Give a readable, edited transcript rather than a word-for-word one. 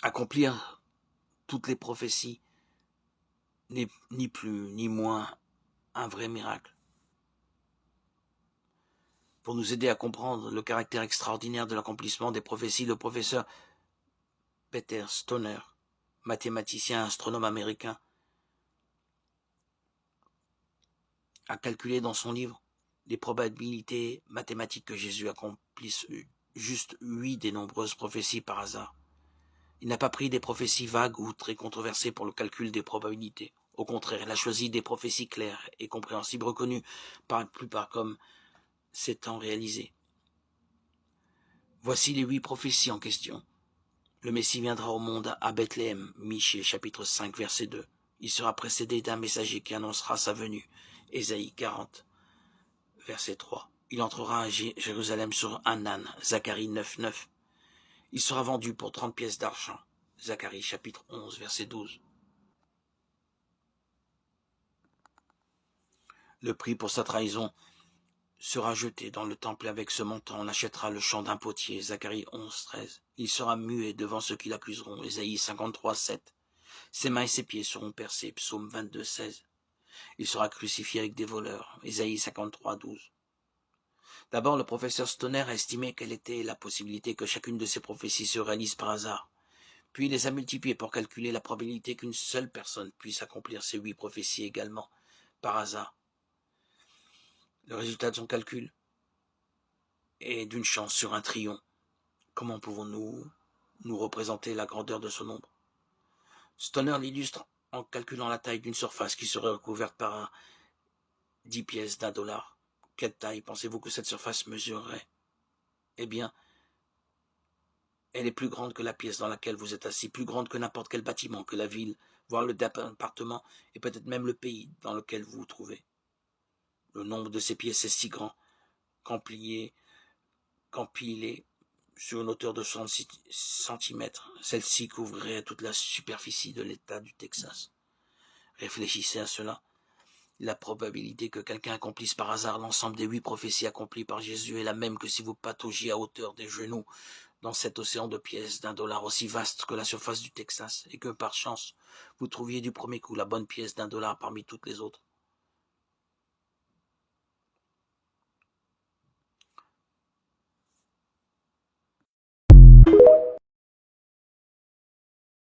Accomplir toutes les prophéties n'est ni plus ni moins un vrai miracle. Pour nous aider à comprendre le caractère extraordinaire de l'accomplissement des prophéties, le professeur Peter Stoner, mathématicien et astronome américain, a calculé dans son livre les probabilités mathématiques que Jésus accomplisse juste 8 des nombreuses prophéties par hasard. Il n'a pas pris des prophéties vagues ou très controversées pour le calcul des probabilités. Au contraire, il a choisi des prophéties claires et compréhensibles, reconnues par la plupart comme s'étant réalisées. Voici les 8 prophéties en question. Le Messie viendra au monde à Bethléem, Michée chapitre 5 verset 2. Il sera précédé d'un messager qui annoncera sa venue, Ésaïe 40 verset 3. Il entrera à Jérusalem sur un âne, Zacharie 9 9. Il sera vendu pour 30 pièces d'argent, Zacharie chapitre 11 verset 12. Le prix pour sa trahison sera jeté dans le temple, avec ce montant on achètera le champ d'un potier, Zacharie 11 13. Il sera muet devant ceux qui l'accuseront, Ésaïe 53 7. Ses mains et ses pieds seront percés, psaume 22 16. Il sera crucifié avec des voleurs, Ésaïe 53 12. D'abord, le professeur Stoner a estimé quelle était la possibilité que chacune de ces prophéties se réalise par hasard. Puis il les a multipliées pour calculer la probabilité qu'une seule personne puisse accomplir ces 8 prophéties également, par hasard. Le résultat de son calcul est d'une chance sur 1 trillion. Comment pouvons-nous nous représenter la grandeur de ce nombre? Stoner l'illustre en calculant la taille d'une surface qui serait recouverte par 10 pièces d'$1. Quelle taille pensez-vous que cette surface mesurerait? Eh bien, elle est plus grande que la pièce dans laquelle vous êtes assis, plus grande que n'importe quel bâtiment, que la ville, voire le département, et peut-être même le pays dans lequel vous vous trouvez. Le nombre de ces pièces est si grand qu'empilées sur une hauteur de 66 cm, celle-ci couvrirait toute la superficie de l'État du Texas. Réfléchissez à cela. La probabilité que quelqu'un accomplisse par hasard l'ensemble des 8 prophéties accomplies par Jésus est la même que si vous pataugiez à hauteur des genoux dans cet océan de pièces d'$1 aussi vaste que la surface du Texas, et que par chance vous trouviez du premier coup la bonne pièce d'$1 parmi toutes les autres.